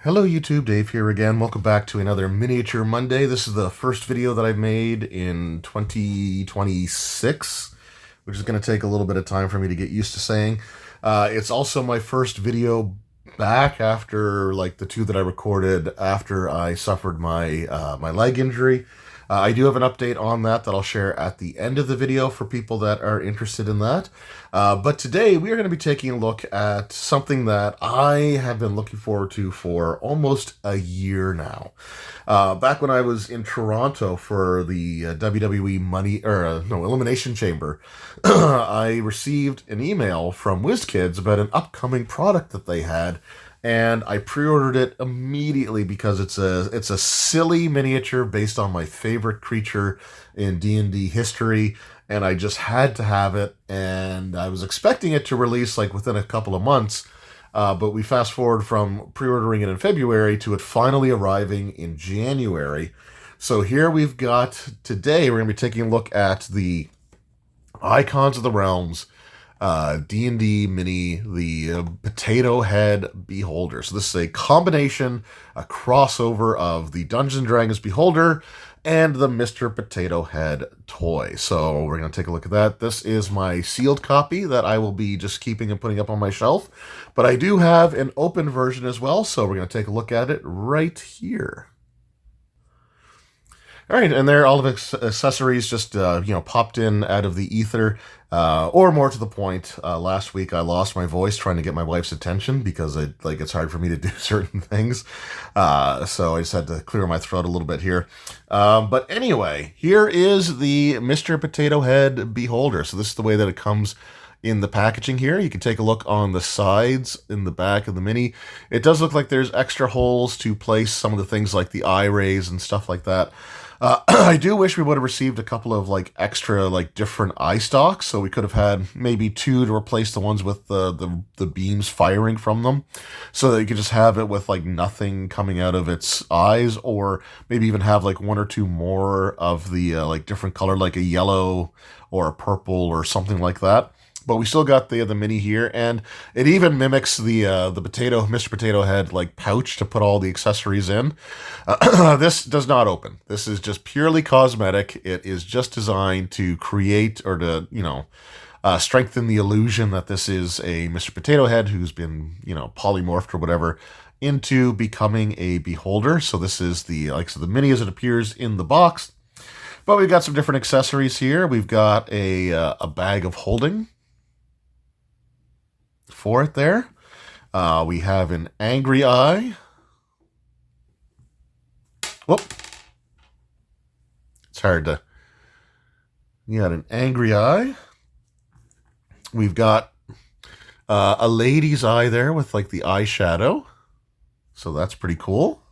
Hello YouTube, Dave here again. Welcome back to another Miniature Monday. This is the first video that I've made in 2026, which is going to take a little bit of time for me to get used to saying. It's also my first video back after like the two that I recorded after I suffered my my leg injury. I do have an update on that I'll share at the end of the video for people that are interested in that. But today we are going to be taking a look at something that I have been looking forward to for almost a year now. Back when I was in Toronto for the WWE Elimination Chamber, I received an email from WizKids about an upcoming product that they had. And I pre-ordered it immediately because it's a silly miniature based on my favorite creature in D&D history, and I just had to have it. And I was expecting it to release like within a couple of months, but we fast forward from pre-ordering it in February to it finally arriving in January. So here we've got today. We're going to be taking a look at the Icons of the Realms D&D mini, the Potato Head Beholder. So this is a combination, a crossover of the Dungeons & Dragons Beholder and the Mr. Potato Head toy. So we're going to take a look at that. This is my sealed copy that I will be just keeping and putting up on my shelf. But I do have an open version as well, so we're going to take a look at it right here. All right, and there, all of accessories just, popped in out of the ether. Or more to the point, last week I lost my voice trying to get my wife's attention because it's hard for me to do certain things. So I just had to clear my throat a little bit here. But anyway, here is the Mr. Potato Head Beholder. So this is the way that it comes in the packaging here. You can take a look on the sides in the back of the mini. It does look like there's extra holes to place some of the things like the eye rays and stuff like that. I do wish we would have received a couple of extra different eye stalks, so we could have had maybe two to replace the ones with the beams firing from them, so that you could just have it with nothing coming out of its eyes, or maybe even have one or two more of the different color, like a yellow or a purple or something like that. But we still got the mini here, and it even mimics the Mr. Potato Head pouch to put all the accessories in. This does not open. This is just purely cosmetic. It is just designed to create or to strengthen the illusion that this is a Mr. Potato Head who's been polymorphed or whatever into becoming a beholder. So this is the mini as it appears in the box. But we've got some different accessories here. We've got a bag of holding for it there. We have an angry eye. Whoop. It's hard to... You got an angry eye. We've got a lady's eye there with the eyeshadow. So that's pretty cool.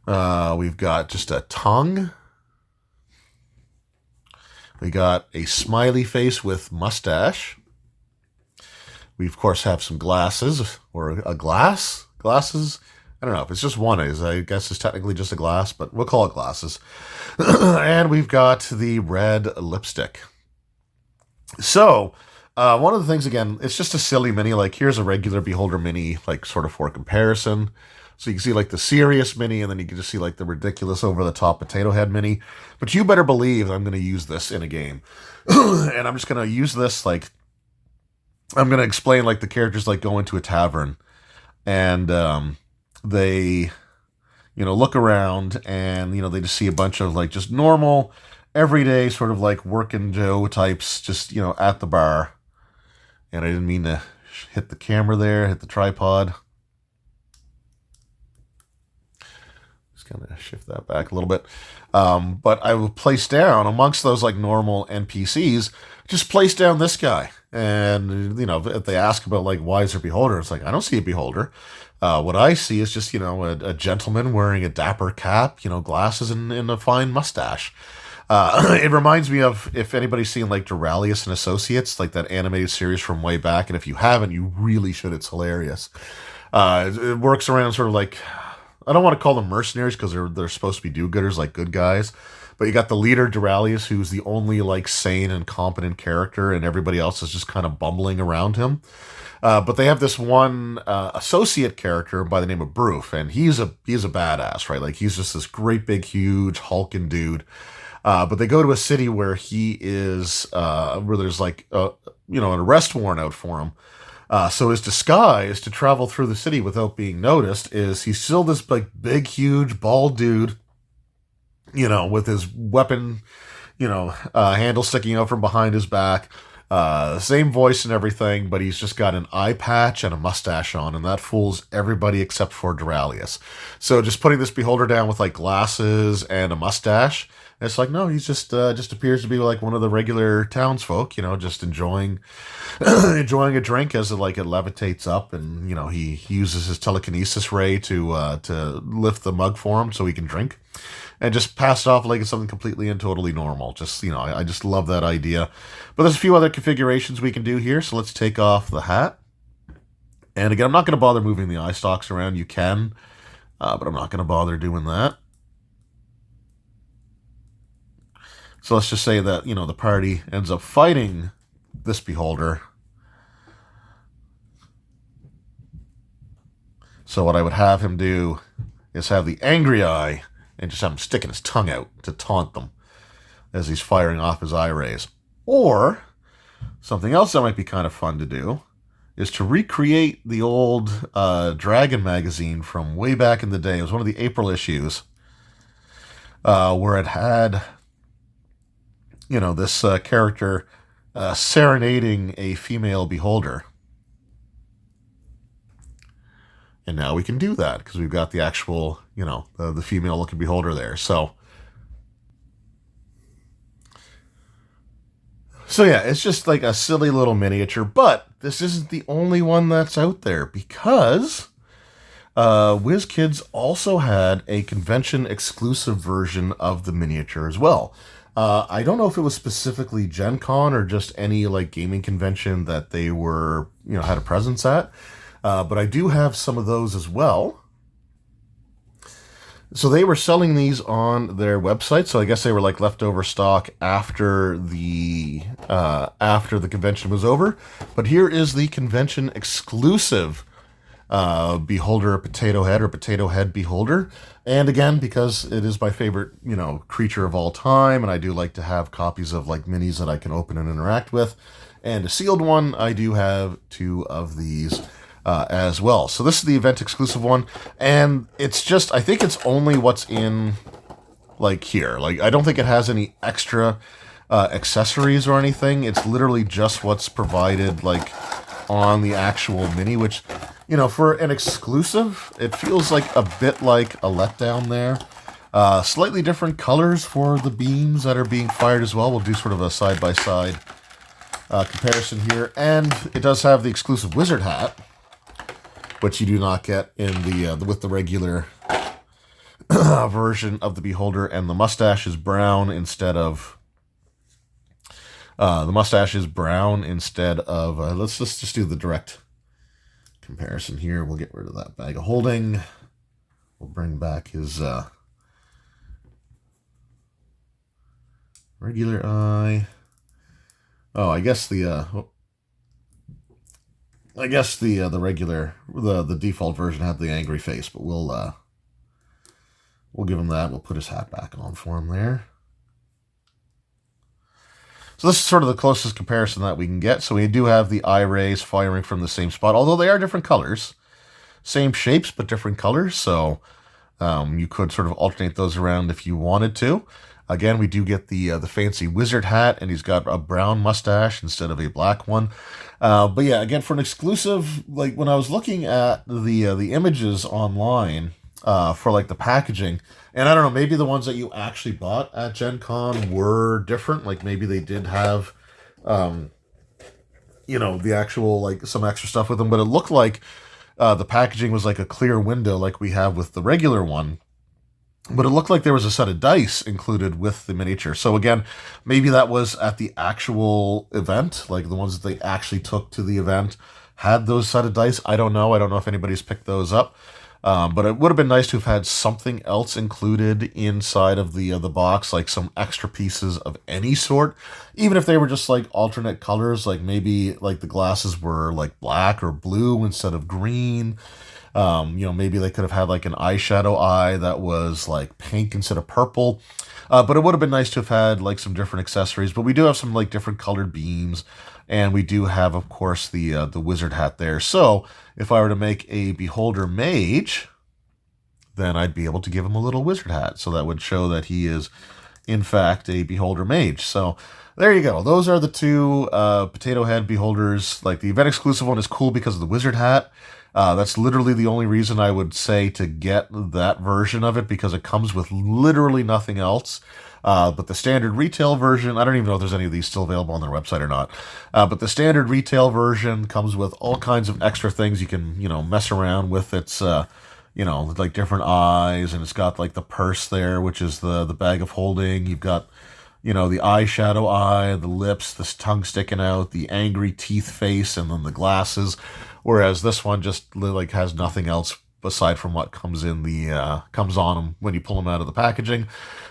We've got just a tongue. We got a smiley face with mustache. We, of course, have some glasses, or a glass? Glasses? I don't know if it's just one. I guess it's technically just a glass, but we'll call it glasses. And we've got the red lipstick. So, one of the things, again, it's just a silly mini. Here's a regular Beholder mini, sort of for comparison. So you can see the serious mini, and then you can just see the ridiculous over-the-top Potato Head mini. But you better believe I'm going to use this in a game. And I'm just going to use this, I'm going to explain, the characters, go into a tavern. And they, look around, and, they just see a bunch of, just normal, everyday sort of, working Joe types just, at the bar. And I didn't mean to hit the camera there, hit the tripod. Kind of shift that back a little bit. But I will place down amongst those normal NPCs, just place down this guy. And, if they ask about why is there a beholder? It's I don't see a beholder. What I see is just, a gentleman wearing a dapper cap, glasses and a fine mustache. It reminds me of, if anybody's seen Duralius and Associates, that animated series from way back. And if you haven't, you really should. It's hilarious. It works around sort of I don't want to call them mercenaries because they're supposed to be do-gooders, good guys. But you got the leader, Duralius, who's the only like sane and competent character, and everybody else is just kind of bumbling around him. But they have this one associate character by the name of Broof, and he's a badass, right? Like he's just this great big huge hulking dude. But they go to a city where he is where there's like an arrest warrant out for him. So his disguise to travel through the city without being noticed is he's still this like big huge bald dude, with his weapon, handle sticking out from behind his back. Same voice and everything, but he's just got an eye patch and a mustache on, and that fools everybody except for Duralius. So just putting this beholder down with like glasses and a mustache, it's like, no, he's just appears to be like one of the regular townsfolk, just enjoying enjoying a drink as it levitates up, and he uses his telekinesis ray to lift the mug for him so he can drink. And just pass it off like it's something completely and totally normal. Just, I just love that idea. But there's a few other configurations we can do here. So let's take off the hat. And again, I'm not going to bother moving the eye stalks around. You can, but I'm not going to bother doing that. So let's just say that, the party ends up fighting this beholder. So what I would have him do is have the angry eye and just have him sticking his tongue out to taunt them as he's firing off his eye rays. Or, something else that might be kind of fun to do is to recreate the old Dragon magazine from way back in the day. It was one of the April issues where it had, this character serenading a female beholder. And now we can do that because we've got the actual, the female-looking beholder there. So yeah, it's just like a silly little miniature. But this isn't the only one that's out there because WizKids also had a convention-exclusive version of the miniature as well. I don't know if it was specifically Gen Con or just any like gaming convention that they were, had a presence at. But I do have some of those as well. So they were selling these on their website. So I guess they were like leftover stock after the convention was over. But here is the convention exclusive beholder potato head or potato head beholder. And again, because it is my favorite, creature of all time, and I do like to have copies of like minis that I can open and interact with, and a sealed one, I do have 2 of these. As well. So this is the event exclusive one, and it's just, I think it's only what's in like here. Like I don't think it has any extra accessories or anything. It's literally just what's provided like on the actual mini, which, for an exclusive, it feels like a bit like a letdown there. Slightly different colors for the beams that are being fired as well. We'll do sort of a side-by-side comparison here, and it does have the exclusive wizard hat, which you do not get in the with the regular version of the beholder, and the mustache is brown instead of let's just do the direct comparison here. We'll get rid of that bag of holding. We'll bring back his regular eye. Oh, I guess the regular, the default version had the angry face, but we'll give him that. We'll put his hat back on for him there. So this is sort of the closest comparison that we can get. So we do have the eye rays firing from the same spot, although they are different colors. Same shapes, but different colors. So you could sort of alternate those around if you wanted to. Again, we do get the fancy wizard hat, and he's got a brown mustache instead of a black one. But yeah, again, for an exclusive, like when I was looking at the images online for like the packaging, and I don't know, maybe the ones that you actually bought at Gen Con were different. Like maybe they did have, the actual like some extra stuff with them, but it looked like the packaging was like a clear window like we have with the regular one. But it looked like there was a set of dice included with the miniature. So again, maybe that was at the actual event, like the ones that they actually took to the event had those set of dice. I don't know. I don't know if anybody's picked those up. But it would have been nice to have had something else included inside of the box, like some extra pieces of any sort, even if they were just like alternate colors, like maybe like the glasses were like black or blue instead of green. Maybe they could have had like an eyeshadow eye that was like pink instead of purple. But it would have been nice to have had like some different accessories. But we do have some like different colored beams, and we do have, of course, the wizard hat there. So if I were to make a beholder mage, then I'd be able to give him a little wizard hat. So that would show that he is, in fact, a beholder mage. So there you go. Those are the two potato head beholders. Like the event exclusive one is cool because of the wizard hat. That's literally the only reason I would say to get that version of it, because it comes with literally nothing else. But the standard retail version, I don't even know if there's any of these still available on their website or not. But the standard retail version comes with all kinds of extra things you can, mess around with. It's, like different eyes, and it's got like the purse there, which is the bag of holding. You've got, the eyeshadow eye, the lips, this tongue sticking out, the angry teeth face, and then the glasses. Whereas this one just like has nothing else aside from what comes on them when you pull them out of the packaging.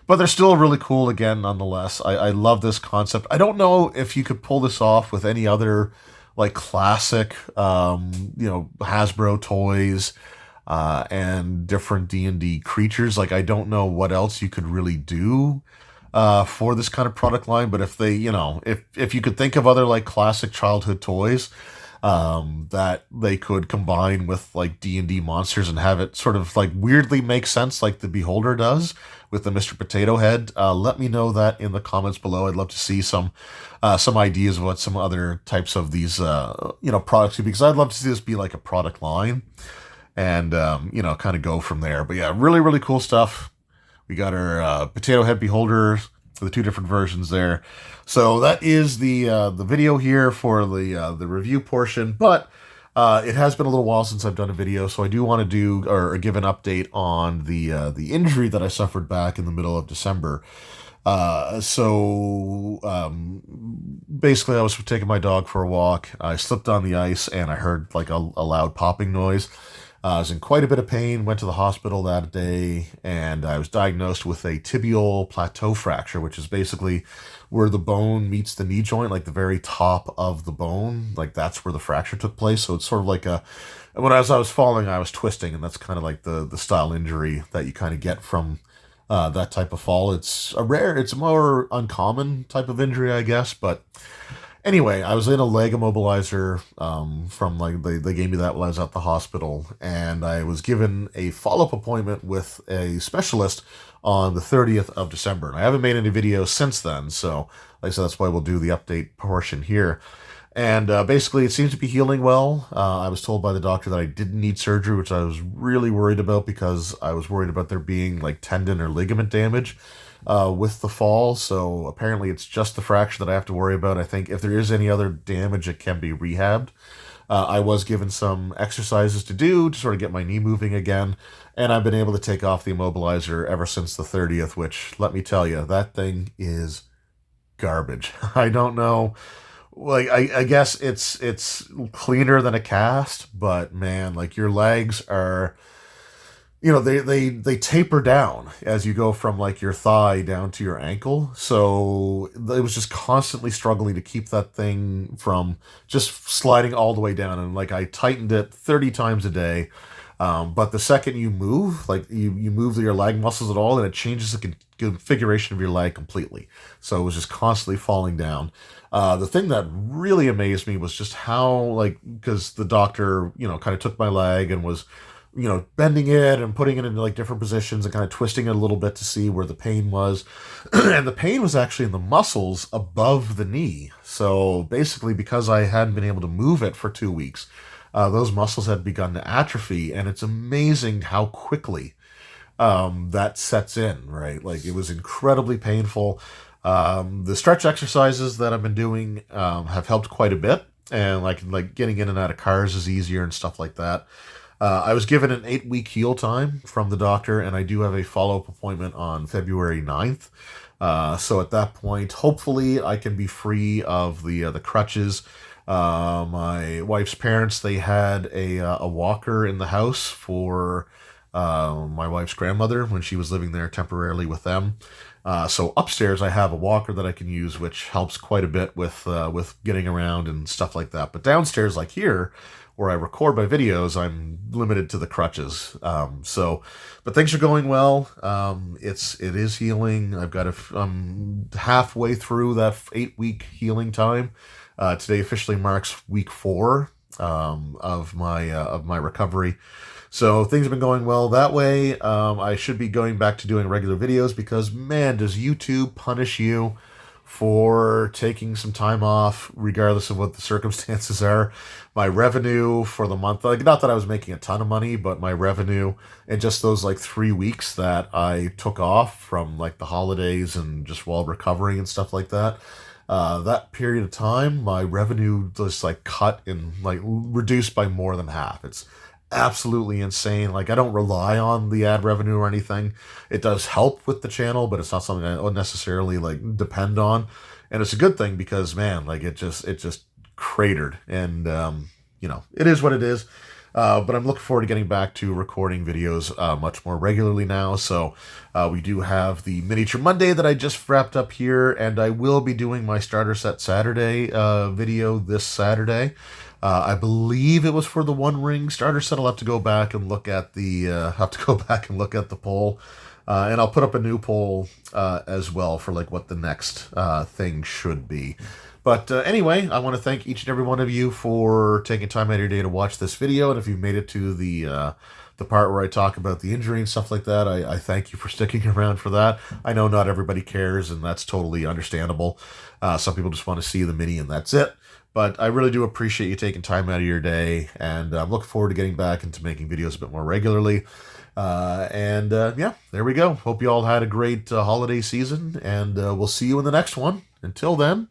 But they're still really cool again, nonetheless. I love this concept. I don't know if you could pull this off with any other like classic, Hasbro toys, and different D&D creatures. Like, I don't know what else you could really do for this kind of product line. But if they, if you could think of other like classic childhood toys that they could combine with like D&D monsters and have it sort of like weirdly make sense, like the Beholder does with the Mr. Potato Head, let me know that in the comments below. I'd love to see some ideas of what some other types of these products could be, because I'd love to see this be like a product line, and kind of go from there. But yeah, really, really cool stuff. We got our Potato Head Beholder, the two different versions there. So that is the video here for the review portion. But it has been a little while since I've done a video, so I do want to do or give an update on the injury that I suffered back in the middle of December. Basically, I was taking my dog for a walk. I slipped on the ice and I heard like a loud popping noise. I was in quite a bit of pain, went to the hospital that day, and I was diagnosed with a tibial plateau fracture, which is basically where the bone meets the knee joint, like the very top of the bone. Like that's where the fracture took place. So it's sort of like as I was falling, I was twisting, and that's kind of like the style injury that you kind of get from that type of fall. It's a more uncommon type of injury, I guess, but anyway, I was in a leg immobilizer from like they gave me that while I was at the hospital, and I was given a follow-up appointment with a specialist on the 30th of December. And I haven't made any videos since then, so like I said, that's why we'll do the update portion here. And basically, it seems to be healing well. I was told by the doctor that I didn't need surgery, which I was really worried about, because I was worried about there being like tendon or ligament damage with the fall. So apparently it's just the fracture that I have to worry about. I think if there is any other damage, it can be rehabbed. I was given some exercises to do to sort of get my knee moving again, and I've been able to take off the immobilizer ever since the 30th, which, let me tell you, that thing is garbage. I don't know. Like, I guess it's cleaner than a cast, but man, like your legs are, they taper down as you go from like your thigh down to your ankle. So it was just constantly struggling to keep that thing from just sliding all the way down. And like I tightened it 30 times a day. But the second you move, like you move your leg muscles at all, and it changes the configuration of your leg completely. So it was just constantly falling down. The thing that really amazed me was just how, because the doctor, kind of took my leg and was, bending it and putting it into like different positions and kind of twisting it a little bit to see where the pain was. And the pain was actually in the muscles above the knee. So basically, because I hadn't been able to move it for 2 weeks, those muscles had begun to atrophy, and it's amazing how quickly that sets in, right? Like, it was incredibly painful. The stretch exercises that I've been doing have helped quite a bit, and like getting in and out of cars is easier and stuff like that. I was given an 8-week heal time from the doctor, and I do have a follow-up appointment on February 9th. So at that point, hopefully I can be free of the crutches. My wife's parents, they had a walker in the house for my wife's grandmother when she was living there temporarily with them. So upstairs, I have a walker that I can use, which helps quite a bit with getting around and stuff like that. But downstairs, like here, where I record my videos, I'm limited to the crutches. But things are going well. It is healing. I'm halfway through that 8-week healing time. Today officially marks week 4 of my recovery. So things have been going well that way. I should be going back to doing regular videos because, man, does YouTube punish you for taking some time off, regardless of what the circumstances are. My revenue for the month, like, not that I was making a ton of money, but my revenue in just those like 3 weeks that I took off from like the holidays and just while recovering and stuff like that. That period of time, my revenue just like cut and like reduced by more than half. It's absolutely insane. Like, I don't rely on the ad revenue or anything. It does help with the channel, but it's not something I necessarily like depend on. And it's a good thing because, man, like it just cratered. And it is what it is. But I'm looking forward to getting back to recording videos much more regularly now. So we do have the Miniature Monday that I just wrapped up here, and I will be doing my Starter Set Saturday video this Saturday. I believe it was for the One Ring starter set. I'll have to go back and look at the poll, and I'll put up a new poll as well for like what the next thing should be. But anyway, I want to thank each and every one of you for taking time out of your day to watch this video, and if you've made it to the part where I talk about the injury and stuff like that, I thank you for sticking around for that. I know not everybody cares, and that's totally understandable. Some people just want to see the mini, and that's it. But I really do appreciate you taking time out of your day, and I'm looking forward to getting back into making videos a bit more regularly. Yeah, there we go. Hope you all had a great holiday season, and we'll see you in the next one. Until then,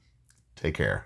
take care.